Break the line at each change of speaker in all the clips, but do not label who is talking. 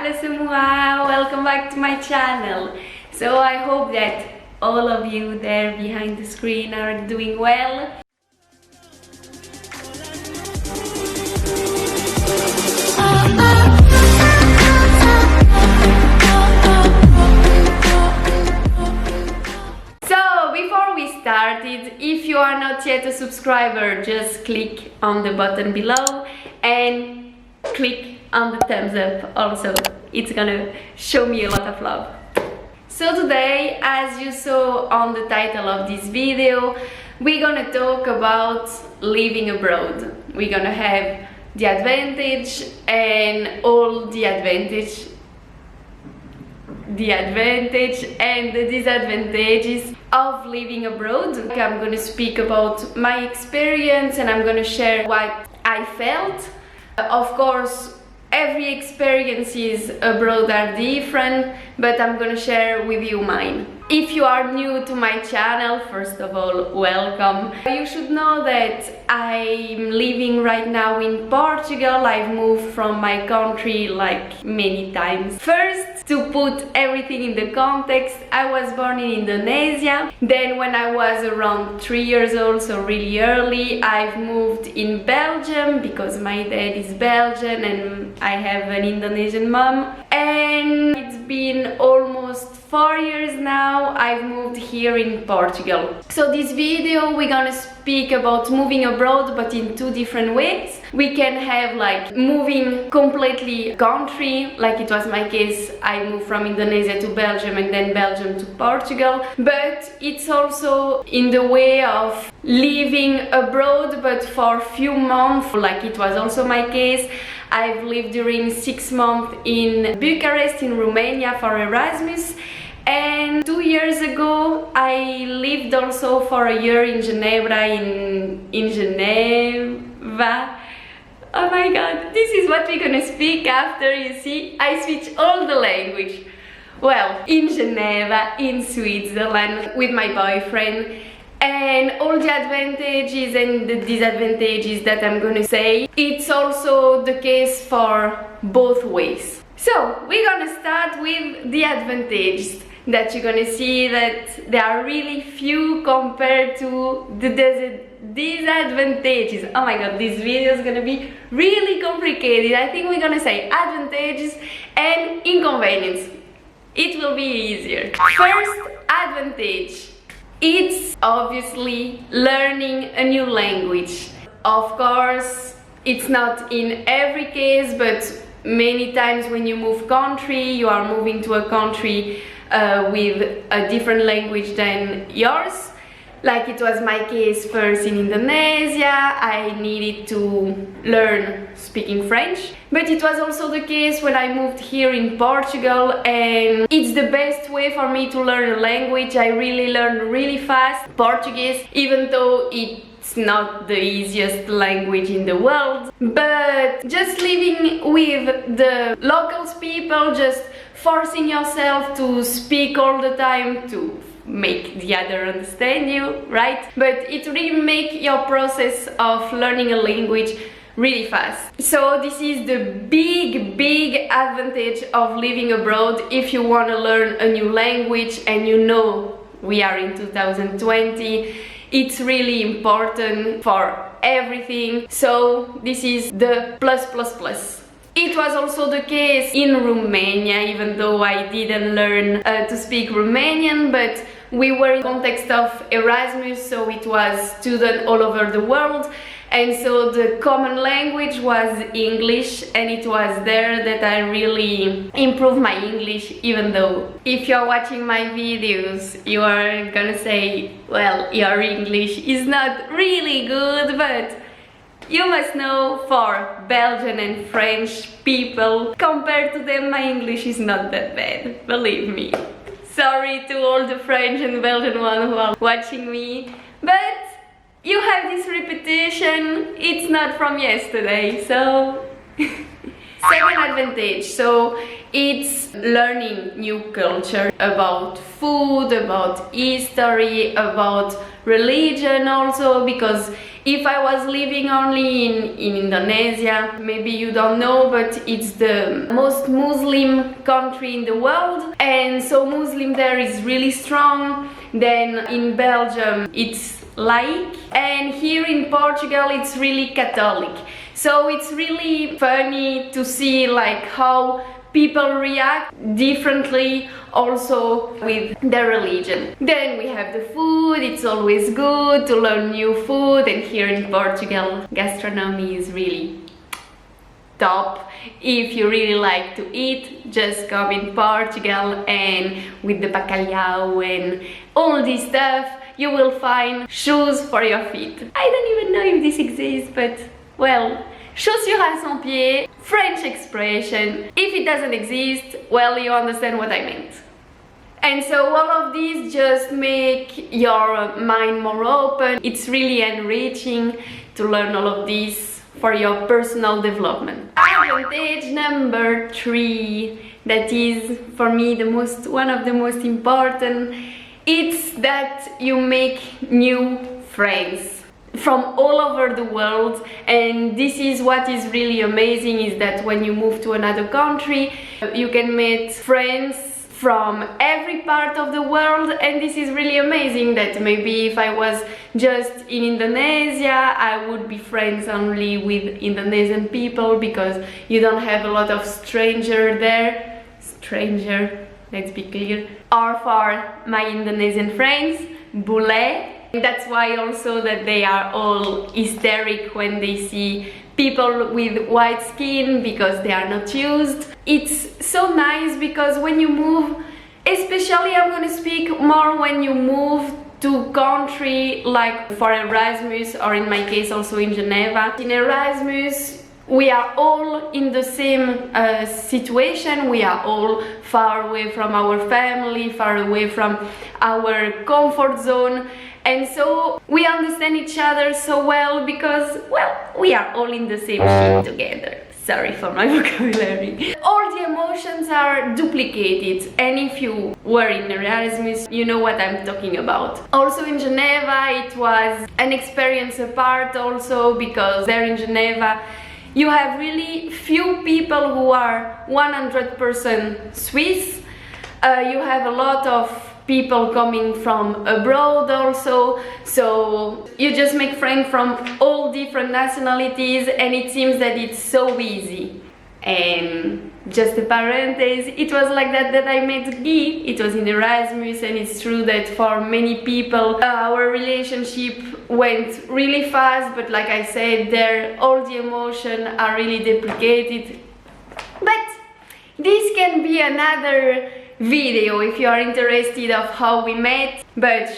Halo semua, welcome back to my channel. So I hope that all of you there behind the screen are doing well. So before we started, if you are not yet a subscriber, just click on the button below and click on the thumbs up also. It's gonna show me a lot of love. So today, as you saw on the title of this video, we're gonna talk about living abroad. We're gonna have the advantage and all the advantage and the disadvantages of living abroad. I'm gonna speak about my experience and I'm gonna share what I felt. Of course, every experiences abroad are different, but I'm gonna share with you mine. If you are new to my channel, first of all, welcome. You should know that I'm living right now in Portugal. I've moved from my country like many times. First, to put everything in the context, I was born in Indonesia. Then when I was around 3 years old, so really early, I've moved in Belgium because my dad is Belgian and I have an Indonesian mom. And it's been almost 4 years now I've moved here in Portugal. So this video we're gonna speak about moving abroad, but in two different ways. We can have like moving completely country, like it was my case. I moved from Indonesia to Belgium and then Belgium to Portugal. But it's also in the way of living abroad, but for a few months, like it was also my case. I've lived during 6 months in Bucharest in Romania for Erasmus, and 2 years ago I lived also for a year in Geneva, in Geneva. Oh my god, this is what we're gonna speak after, you see, I switch all the language. Well, in Geneva, in Switzerland, with my boyfriend. And all the advantages and the disadvantages that I'm gonna say, it's also the case for both ways. So we're gonna start with the advantages, that you're gonna see that there are really few compared to the disadvantages. Oh my god, this video is gonna be really complicated. I think we're gonna say advantages and inconvenience. It will be easier. First advantage. It's obviously learning a new language. Of course, it's not in every case, but many times when you move country, you are moving to a country with a different language than yours. Like it was my case first in Indonesia, I needed to learn speaking French. But it was also the case when I moved here in Portugal, and it's the best way for me to learn a language. I really learned really fast Portuguese, even though it's not the easiest language in the world. But just living with the locals people, just forcing yourself to speak all the time to make the other understand you, right? But it really makes your process of learning a language really fast. So this is the big advantage of living abroad if you want to learn a new language, and you know we are in 2020. It's really important for everything. So this is the plus. It was also the case in Romania, even though I didn't learn to speak Romanian, but we were in context of Erasmus, so it was students all over the world, and so the common language was English, and it was there that I really improved my English, even though if you're watching my videos you are gonna say, well, your English is not really good, but you must know for Belgian and French people, compared to them, my English is not that bad, believe me. Sorry to all the French and Belgian ones who are watching me, but you have this repetition, it's not from yesterday, so... Second advantage, so it's learning new culture about food, about history, about religion also, because If I was living only in Indonesia, maybe you don't know, but it's the most Muslim country in the world, and so Muslim there is really strong. Then in Belgium it's laic, and here in Portugal it's really Catholic. So it's really funny to see like how people react differently also with their religion. Then we have the food. It's always good to learn new food, and here in Portugal gastronomy is really top. If you really like to eat, just come in Portugal, and with the bacalhau and all this stuff you will find shoes for your feet. I don't even know if this exists, but well, chaussures à son pied, French expression. If it doesn't exist, well, you understand what I meant. And so all of these just make your mind more open. It's really enriching to learn all of this for your personal development. Advantage number 3, that is for me one of the most important, it's that you make new friends from all over the world. And this is what is really amazing, is that when you move to another country you can meet friends from every part of the world. And this is really amazing, that maybe if I was just in Indonesia I would be friends only with Indonesian people, because you don't have a lot of stranger there. Let's be clear. Or for my Indonesian friends, bule. That's why also that they are all hysteric when they see people with white skin, because they are not used. It's so nice because when you move, especially I'm gonna speak more when you move to country like for Erasmus, or in my case also in Geneva. In Erasmus we are all in the same situation. We are all far away from our family, far away from our comfort zone, and so we understand each other so well because, well, we are all in the same shit together. Sorry for my vocabulary. All the emotions are duplicated, and if you were in Erasmus, you know what I'm talking about. Also in Geneva it was an experience apart also, because there in Geneva you have really few people who are 100% Swiss. You have a lot of people coming from abroad also, so you just make friends from all different nationalities, and it seems that it's so easy. And just a parenthesis, it was like that I met Guy. It was in Erasmus, and it's true that for many people our relationship went really fast, but like I said, there all the emotions are really duplicated. But this can be another video if you are interested of how we met, but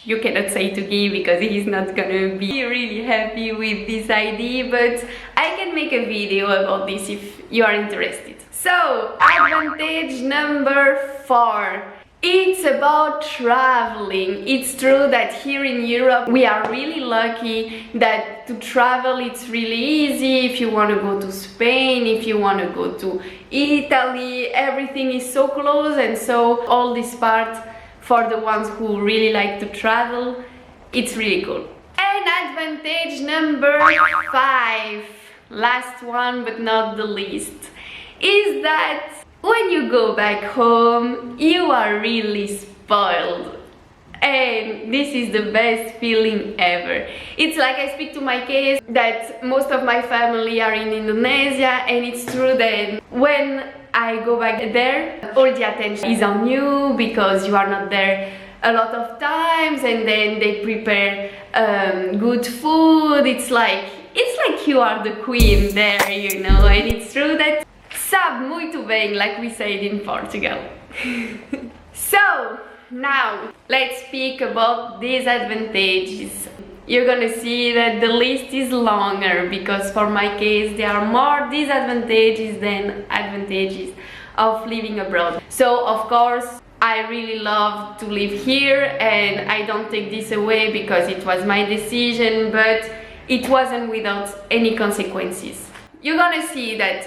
you cannot say to Guy because he's not gonna be really happy with this idea, but I can make a video about this if you are interested. So, advantage number 4. It's about traveling. It's true that here in Europe we are really lucky that to travel it's really easy. If you want to go to Spain, if you want to go to Italy, everything is so close, and so all this part for the ones who really like to travel, it's really cool. And advantage number 5, last one but not the least, is that when you go back home, you are really spoiled. And this is the best feeling ever. It's like I speak to my case that most of my family are in Indonesia, and it's true that when I go back there, all the attention is on you because you are not there a lot of times, and then they prepare good food. It's like you are the queen there, you know, and it's true that sabe muito bem, like we said in Portugal. So, now let's speak about disadvantages. You're gonna see that the list is longer because for my case there are more disadvantages than advantages of living abroad. So, of course, I really love to live here, and I don't take this away because it was my decision, but it wasn't without any consequences. You're gonna see that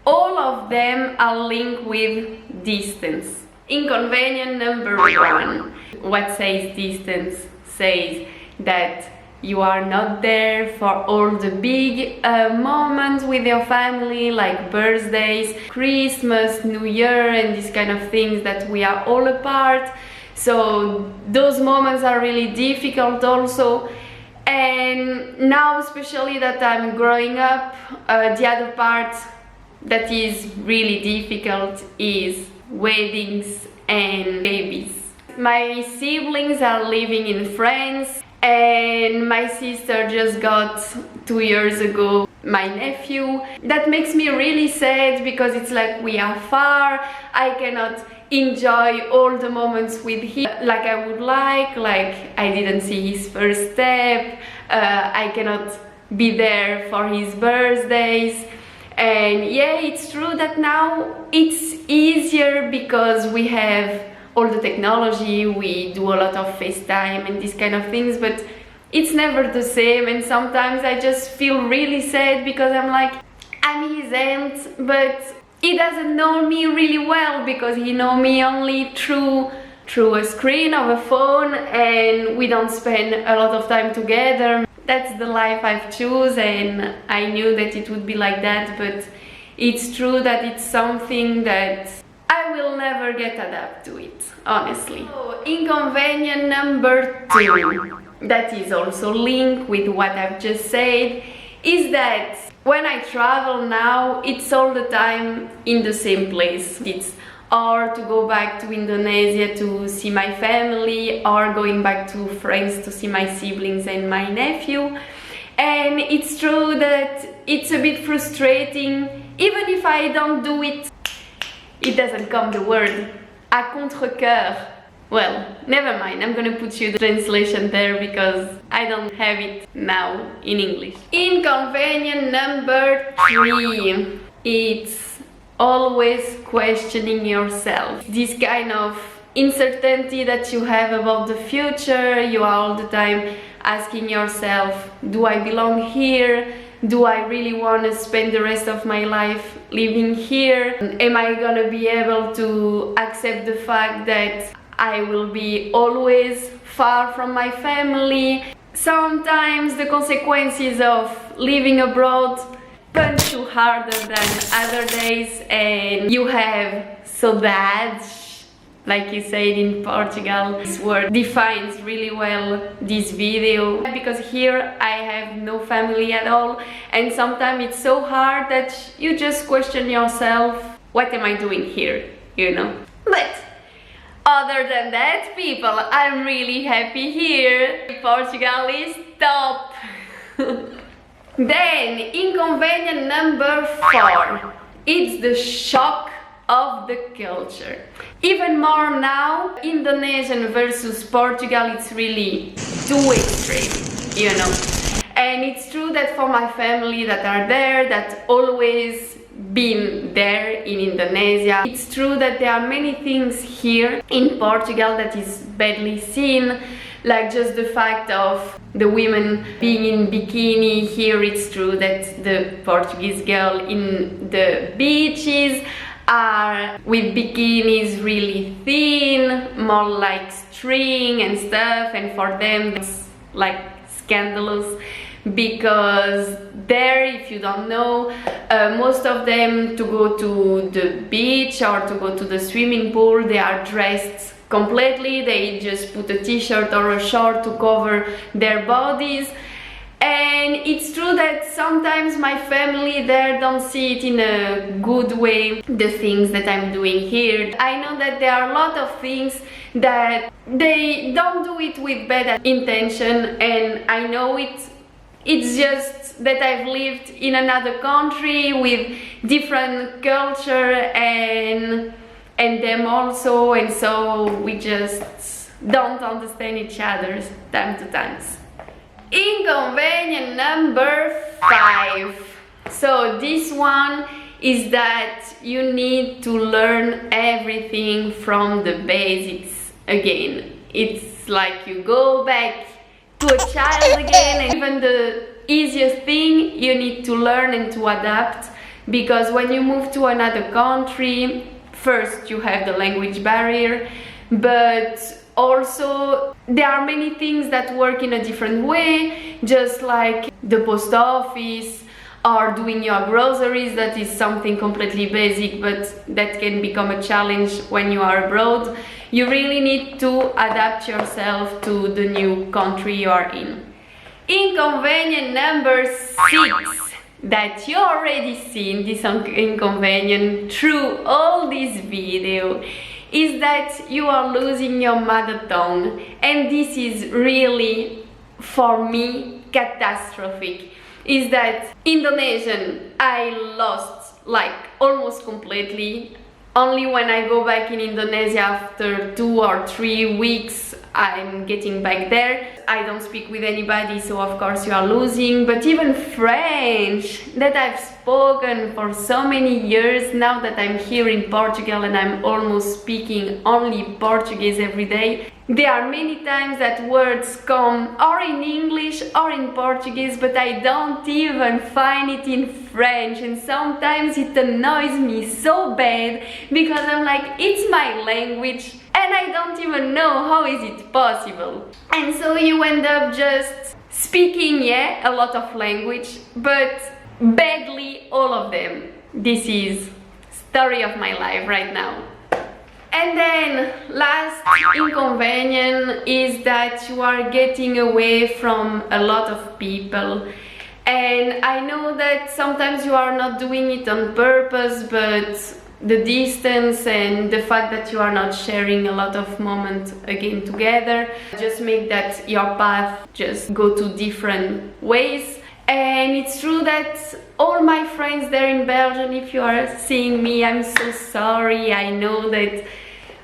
all of them are linked with distance. Inconvenient number 1. What says distance? Says that you are not there for all the big moments with your family, like birthdays, Christmas, New Year, and these kind of things that we are all apart. So those moments are really difficult also. And now, especially that I'm growing up, the other part that is really difficult is weddings and babies. My siblings are living in France, and my sister just got 2 years ago my nephew. That makes me really sad because it's like we are far. I cannot enjoy all the moments with him like I would like I didn't see his first step, I cannot be there for his birthdays. And yeah, it's true that now it's easier because we have all the technology, we do a lot of FaceTime and these kind of things, but it's never the same. And sometimes I just feel really sad because I'm like, I'm his aunt, but he doesn't know me really well because he knows me only through a screen of a phone, and we don't spend a lot of time together. That's the life I've chosen, and I knew that it would be like that, but it's true that it's something that I will never get adapted to it, honestly. So, inconvenient number 2, that is also linked with what I've just said, is that when I travel now, it's all the time in the same place. It's or to go back to Indonesia to see my family, or going back to France to see my siblings and my nephew. And it's true that it's a bit frustrating, even if I don't do it. It doesn't come the word à contre-cœur. Well, never mind, I'm gonna put you the translation there because I don't have it now in English. Inconvenient number 3. It's always questioning yourself. This kind of uncertainty that you have about the future, you are all the time asking yourself, do I belong here? Do I really want to spend the rest of my life living here? Am I gonna be able to accept the fact that I will be always far from my family? Sometimes the consequences of living abroad punch you harder than other days, and you have saudades, like you said in Portugal. This word defines really well this video, because here I have no family at all, and sometimes it's so hard that you just question yourself, what am I doing here, you know? But other than that, people, I'm really happy here. Portugal is top. Then, inconvenient number 4. It's the shock of the culture. Even more now, Indonesian versus Portugal, it's really too extreme, you know. And it's true that for my family that are there, that always been there in Indonesia, it's true that there are many things here in Portugal that is badly seen, like just the fact of the women being in bikini. Here it's true that the Portuguese girl in the beaches are with bikinis really thin, more like string and stuff, and for them it's like scandalous. Because there, if you don't know, most of them, to go to the beach or to go to the swimming pool, they are dressed completely. They just put a t-shirt or a short to cover their bodies. And it's true that sometimes my family there don't see it in a good way, the things that I'm doing here. I know that there are a lot of things that they don't do it with bad intention, and I know it's just that I've lived in another country with different culture and them also, and so we just don't understand each other time to times. Inconvenient number 5. So this one is that you need to learn everything from the basics again. It's like you go back to a child again, and even the easiest thing you need to learn and to adapt, because when you move to another country, first you have the language barrier, but also there are many things that work in a different way, just like the post office or doing your groceries. That is something completely basic, but that can become a challenge when you are abroad. You really need to adapt yourself to the new country you are in. Inconvenient number 6 that you already seen this inconvenient through all this video is that you are losing your mother tongue, and this is really, for me, catastrophic. Is that Indonesian I lost like almost completely. Only when I go back in Indonesia after 2 or 3 weeks I'm getting back there. I don't speak with anybody, so of course you are losing. But even French, that I've spoken for so many years, now that I'm here in Portugal and I'm almost speaking only Portuguese every day, there are many times that words come or in English or in Portuguese, but I don't even find it in French, and sometimes it annoys me so bad because I'm like, it's my language and I don't even know how is it possible. And so you end up just speaking, yeah, a lot of language, but badly all of them. This is story of my life right now. And then last inconvenient is that you are getting away from a lot of people. And I know that sometimes you are not doing it on purpose, but the distance and the fact that you are not sharing a lot of moments again together just make that your path just go to different ways. And it's true that all my friends there in Belgium, if you are seeing me, I'm so sorry. I know that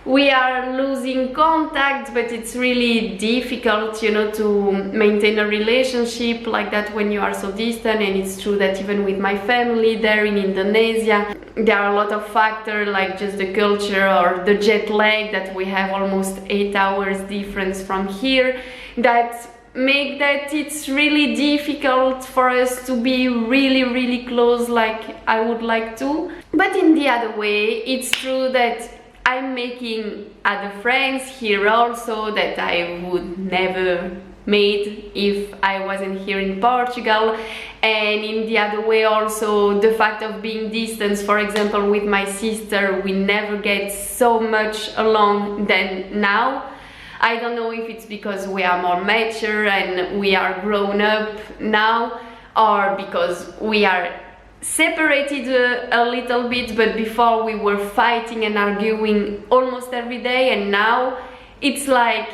we are losing contact, but it's really difficult, you know, to maintain a relationship like that when you are so distant. And it's true that even with my family there in Indonesia, there are a lot of factors like just the culture or the jet lag, that we have almost 8 hours difference from here, that make that it's really difficult for us to be really close like I would like to. But in the other way, it's true that I'm making other friends here also that I would never made if I wasn't here in Portugal. And in the other way also, the fact of being distant, for example with my sister, we never get so much along than now. I don't know if it's because we are more mature and we are grown up now, or because we are separated a little bit, but before we were fighting and arguing almost every day, and now it's like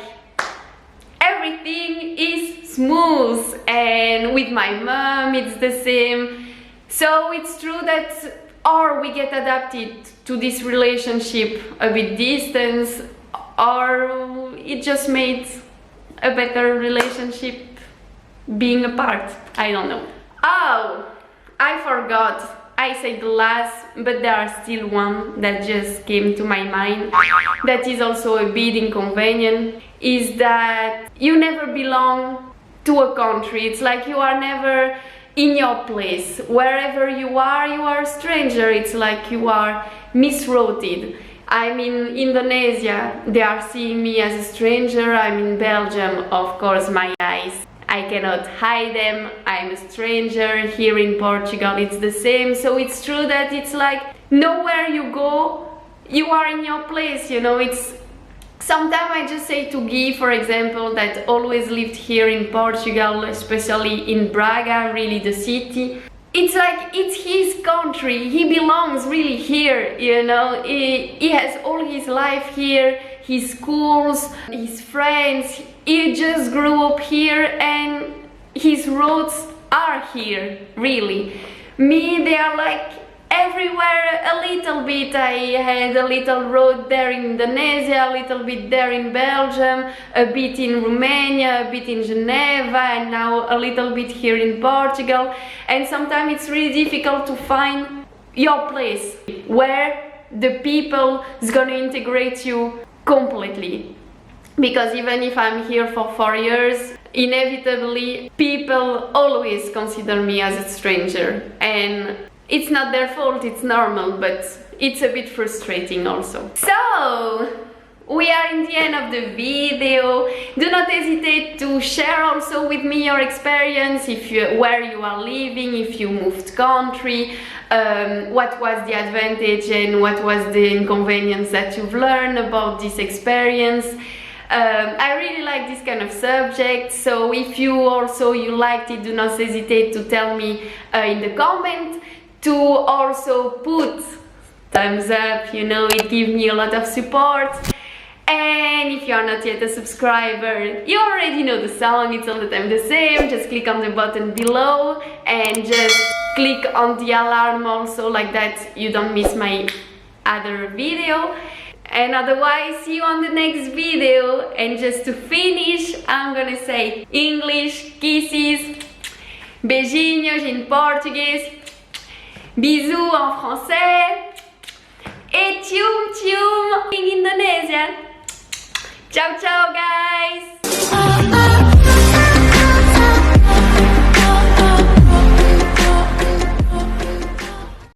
everything is smooth. And with my mom it's the same. So it's true that or we get adapted to this relationship a bit distance, or it just made a better relationship being apart. I don't know. Oh, I forgot. I said the last, but there are still one that just came to my mind that is also a bit inconvenient, is that you never belong to a country. It's like you are never in your place. Wherever you are a stranger. It's like you are misrouted. I'm in Indonesia, they are seeing me as a stranger. I'm in Belgium, of course my eyes, I cannot hide them, I'm a stranger. Here in Portugal it's the same. So it's true that it's like nowhere you go, you are in your place, you know. It's sometimes I just say to Guy, for example, that always lived here in Portugal, especially in Braga, really the city. It's like it's his country, he belongs really here, you know. He has all his life here, his schools, his friends, he just grew up here and his roots are here, really. Me, they are like everywhere a little bit. I had a little road there in Indonesia, a little bit there in Belgium, a bit in Romania, a bit in Geneva, and now a little bit here in Portugal. And sometimes it's really difficult to find your place where the people is gonna integrate you completely. Because even if I'm here for 4 years, inevitably people always consider me as a stranger. And it's not their fault, it's normal, but it's a bit frustrating also. So, we are in the end of the video. Do not hesitate to share also with me your experience, where you are living, if you moved country, what was the advantage and what was the inconvenience that you've learned about this experience. I really like this kind of subject, so if you liked it, do not hesitate to tell me in the comment, to also put thumbs up, you know, it gives me a lot of support. And if you are not yet a subscriber, you already know the song, it's all the time the same. Just click on the button below and just click on the alarm also, like that you don't miss my other video. And otherwise, see you on the next video. And just to finish, I'm gonna say English kisses, beijinhos in Portuguese, bisous en français, et tchum tchum in Indonesian. Ciao ciao guys!